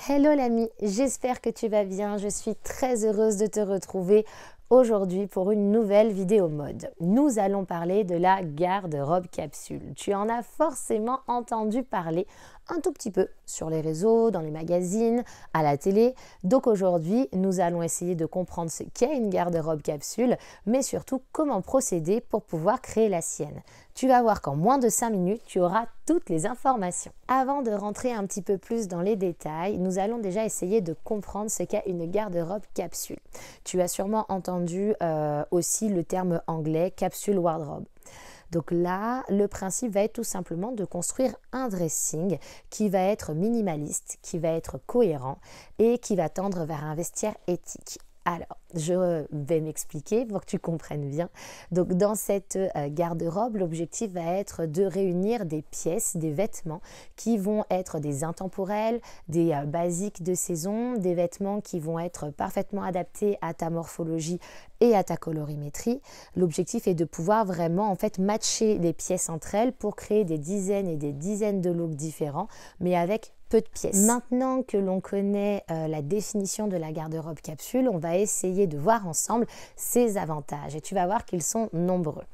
Hello l'ami, j'espère que tu vas bien. Je suis très heureuse de te retrouver aujourd'hui pour une nouvelle vidéo mode. Nous allons parler de la garde-robe capsule. Tu en as forcément entendu parler un tout petit peu sur les réseaux, dans les magazines, à la télé. Donc aujourd'hui, nous allons essayer de comprendre ce qu'est une garde-robe capsule, mais surtout comment procéder pour pouvoir créer la sienne. Tu vas voir qu'en moins de 5 minutes, tu auras toutes les informations. Avant de rentrer un petit peu plus dans les détails, nous allons déjà essayer de comprendre ce qu'est une garde-robe capsule. Tu as sûrement entendu aussi le terme anglais capsule wardrobe. Donc là, le principe va être tout simplement de construire un dressing qui va être minimaliste, qui va être cohérent et qui va tendre vers un vestiaire éthique. Alors, je vais m'expliquer pour que tu comprennes bien. Donc, dans cette garde-robe, l'objectif va être de réunir des pièces, des vêtements qui vont être des intemporels, des basiques de saison, des vêtements qui vont être parfaitement adaptés à ta morphologie et à ta colorimétrie. L'objectif est de pouvoir vraiment matcher les pièces entre elles pour créer des dizaines et des dizaines de looks différents, mais avec peu de pièces. Maintenant que l'on connaît la définition de la garde-robe capsule, on va essayer de voir ensemble ses avantages et tu vas voir qu'ils sont nombreux.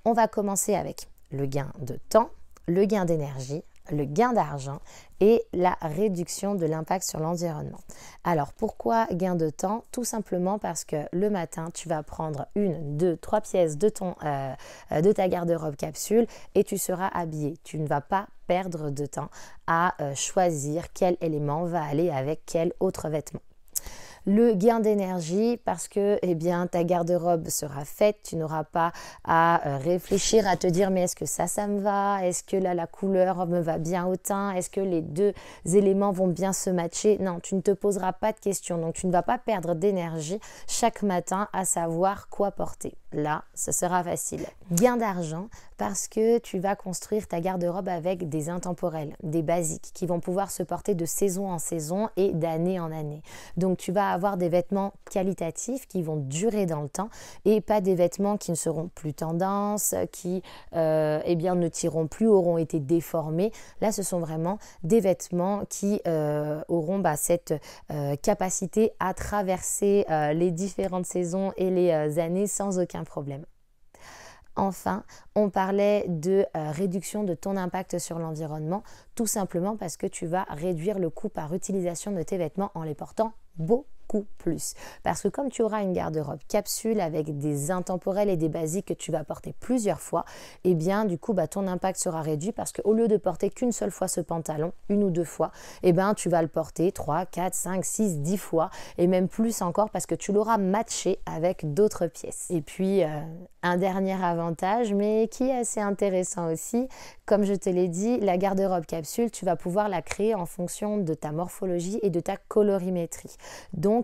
On va commencer avec le gain de temps, le gain d'énergie, le gain d'argent et la réduction de l'impact sur l'environnement. Alors pourquoi gain de temps? Tout simplement parce que le matin, tu vas prendre 1, 2, 3 pièces de ta garde-robe capsule et tu seras habillé. Tu ne vas pas perdre de temps à choisir quel élément va aller avec quel autre vêtement. Le gain d'énergie parce que ta garde-robe sera faite, tu n'auras pas à réfléchir, à te dire mais est-ce que ça me va, est-ce que là la couleur me va bien au teint, est-ce que les deux éléments vont bien se matcher. Non, tu ne te poseras pas de questions, donc tu ne vas pas perdre d'énergie chaque matin à savoir quoi porter. Là, ce sera facile. Gain d'argent parce que tu vas construire ta garde-robe avec des intemporels, des basiques qui vont pouvoir se porter de saison en saison et d'année en année. Donc tu vas avoir des vêtements qualitatifs qui vont durer dans le temps et pas des vêtements qui ne seront plus tendance, qui ne tireront plus, auront été déformés. Là, ce sont vraiment des vêtements qui auront cette capacité à traverser les différentes saisons et les années sans aucun problème. Enfin, on parlait de réduction de ton impact sur l'environnement, tout simplement parce que tu vas réduire le coût par utilisation de tes vêtements en les portant beaucoup plus. Parce que comme tu auras une garde-robe capsule avec des intemporels et des basiques que tu vas porter plusieurs fois, ton impact sera réduit parce qu'au lieu de porter qu'une seule fois ce pantalon, 1 ou 2 fois, tu vas le porter 3, 4, 5, 6, 10 fois et même plus encore parce que tu l'auras matché avec d'autres pièces. Et puis, un dernier avantage, mais qui est assez intéressant aussi, comme je te l'ai dit, la garde-robe capsule, tu vas pouvoir la créer en fonction de ta morphologie et de ta colorimétrie. Donc,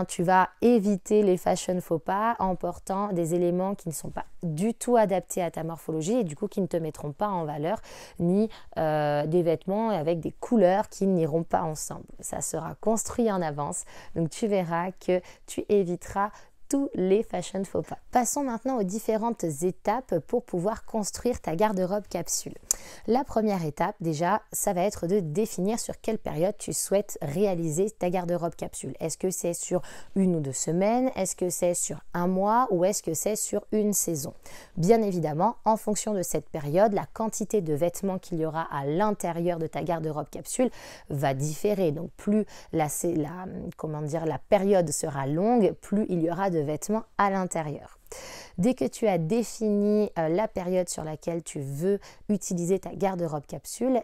tu vas éviter les fashion faux pas en portant des éléments qui ne sont pas du tout adaptés à ta morphologie et du coup qui ne te mettront pas en valeur, ni des vêtements avec des couleurs qui n'iront pas ensemble. Ça sera construit en avance, donc tu verras que tu éviteras tous les fashion faux pas. Passons maintenant aux différentes étapes pour pouvoir construire ta garde-robe capsule. La première étape, déjà, ça va être de définir sur quelle période tu souhaites réaliser ta garde-robe capsule. Est-ce que c'est sur 1 ou 2 semaines? Est-ce que c'est sur 1 mois? Ou est-ce que c'est sur une saison? Bien évidemment, en fonction de cette période, la quantité de vêtements qu'il y aura à l'intérieur de ta garde-robe capsule va différer. Donc plus la période sera longue, plus il y aura de vêtements à l'intérieur. Dès que tu as défini la période sur laquelle tu veux utiliser ta garde-robe capsule,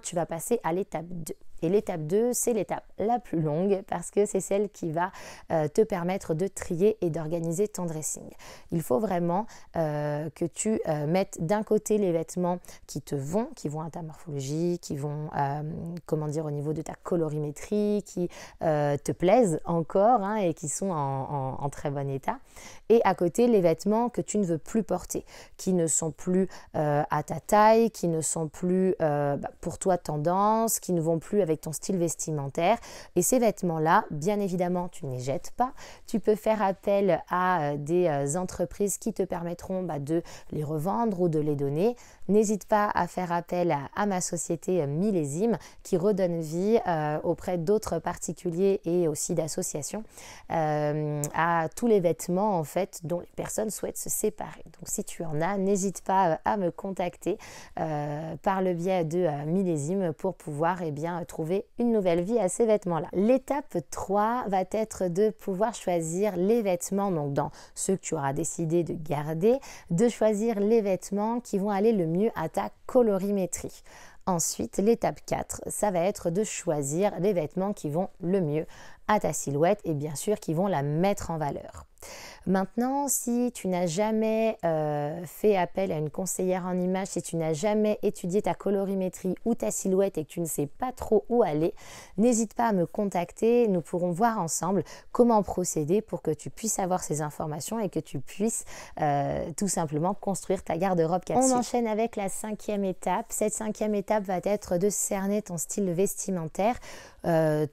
tu vas passer à l'étape 2. Et l'étape 2, c'est l'étape la plus longue parce que c'est celle qui va te permettre de trier et d'organiser ton dressing. Il faut vraiment que tu mettes d'un côté les vêtements qui vont à ta morphologie, qui vont au niveau de ta colorimétrie, qui te plaisent encore et qui sont en très bon état. Et à côté, les vêtements que tu ne veux plus porter, qui ne sont plus à ta taille, qui ne sont plus pour toi tendance, qui ne vont plus avec ton style vestimentaire. Et ces vêtements-là, bien évidemment, tu ne les jettes pas. Tu peux faire appel à des entreprises qui te permettront de les revendre ou de les donner. n'hésite pas à faire appel à ma société Millésime qui redonne vie auprès d'autres particuliers et aussi d'associations à tous les vêtements en fait dont les personnes souhaitent se séparer. Donc si tu en as, n'hésite pas à me contacter par le biais de Millésime pour pouvoir trouver une nouvelle vie à ces vêtements-là. L'étape 3 va être de pouvoir choisir les vêtements, donc dans ceux que tu auras décidé de garder, de choisir les vêtements qui vont aller le mieux à ta colorimétrie. Ensuite, l'étape 4, ça va être de choisir les vêtements qui vont le mieux à ta silhouette et bien sûr qui vont la mettre en valeur. Maintenant, si tu n'as jamais fait appel à une conseillère en images, si tu n'as jamais étudié ta colorimétrie ou ta silhouette et que tu ne sais pas trop où aller, n'hésite pas à me contacter. Nous pourrons voir ensemble comment procéder pour que tu puisses avoir ces informations et que tu puisses tout simplement construire ta garde-robe capsule. On enchaîne avec la 5e étape. Cette 5e étape va être de cerner ton style vestimentaire.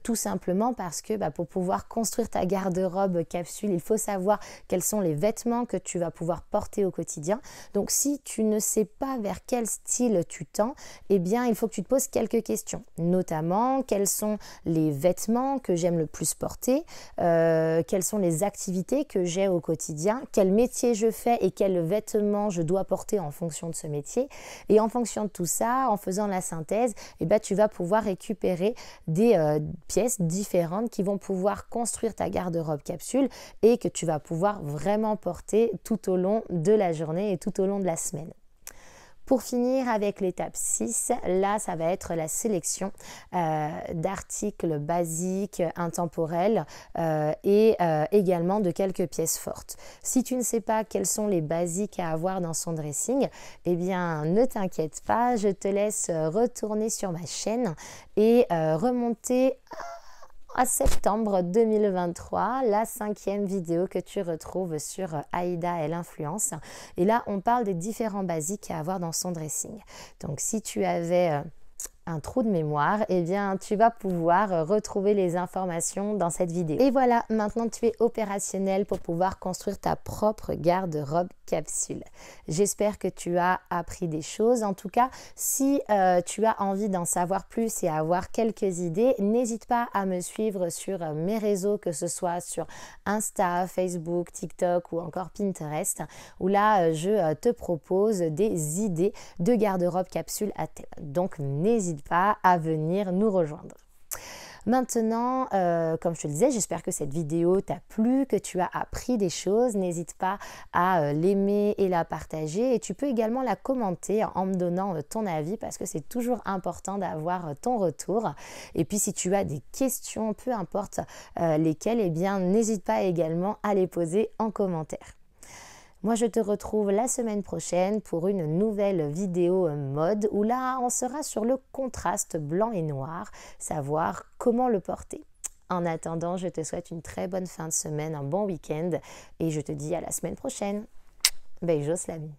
Tout simplement parce que pour pouvoir construire ta garde-robe capsule, il faut savoir quels sont les vêtements que tu vas pouvoir porter au quotidien. Donc si tu ne sais pas vers quel style tu tends, il faut que tu te poses quelques questions, notamment quels sont les vêtements que j'aime le plus porter, quelles sont les activités que j'ai au quotidien, quel métier je fais et quels vêtements je dois porter en fonction de ce métier. Et en fonction de tout ça, en faisant la synthèse, tu vas pouvoir récupérer des pièces différentes qui vont pouvoir construire ta garde-robe capsule et que tu vas pouvoir vraiment porter tout au long de la journée et tout au long de la semaine. Pour finir avec l'étape 6, là ça va être la sélection d'articles basiques, intemporels et également de quelques pièces fortes. Si tu ne sais pas quels sont les basiques à avoir dans son dressing, ne t'inquiète pas, je te laisse retourner sur ma chaîne et remonter à septembre 2023, la 5e vidéo que tu retrouves sur Aïda et l'influence. Et là, on parle des différents basiques à avoir dans son dressing. Donc, si tu avais un trou de mémoire, tu vas pouvoir retrouver les informations dans cette vidéo. Et voilà, maintenant tu es opérationnel pour pouvoir construire ta propre garde-robe capsule. J'espère que tu as appris des choses. En tout cas, si tu as envie d'en savoir plus et avoir quelques idées, n'hésite pas à me suivre sur mes réseaux, que ce soit sur Insta, Facebook, TikTok ou encore Pinterest, où là, je te propose des idées de garde-robe capsule à thème. Donc, n'hésite pas à venir nous rejoindre. Maintenant, comme je te le disais, j'espère que cette vidéo t'a plu, que tu as appris des choses. N'hésite pas à l'aimer et la partager. Et tu peux également la commenter en me donnant ton avis parce que c'est toujours important d'avoir ton retour. Et puis, si tu as des questions, peu importe lesquelles, n'hésite pas également à les poser en commentaire. Moi, je te retrouve la semaine prochaine pour une nouvelle vidéo mode où là, on sera sur le contraste blanc et noir, savoir comment le porter. En attendant, je te souhaite une très bonne fin de semaine, un bon week-end et je te dis à la semaine prochaine. Beijos, l'ami.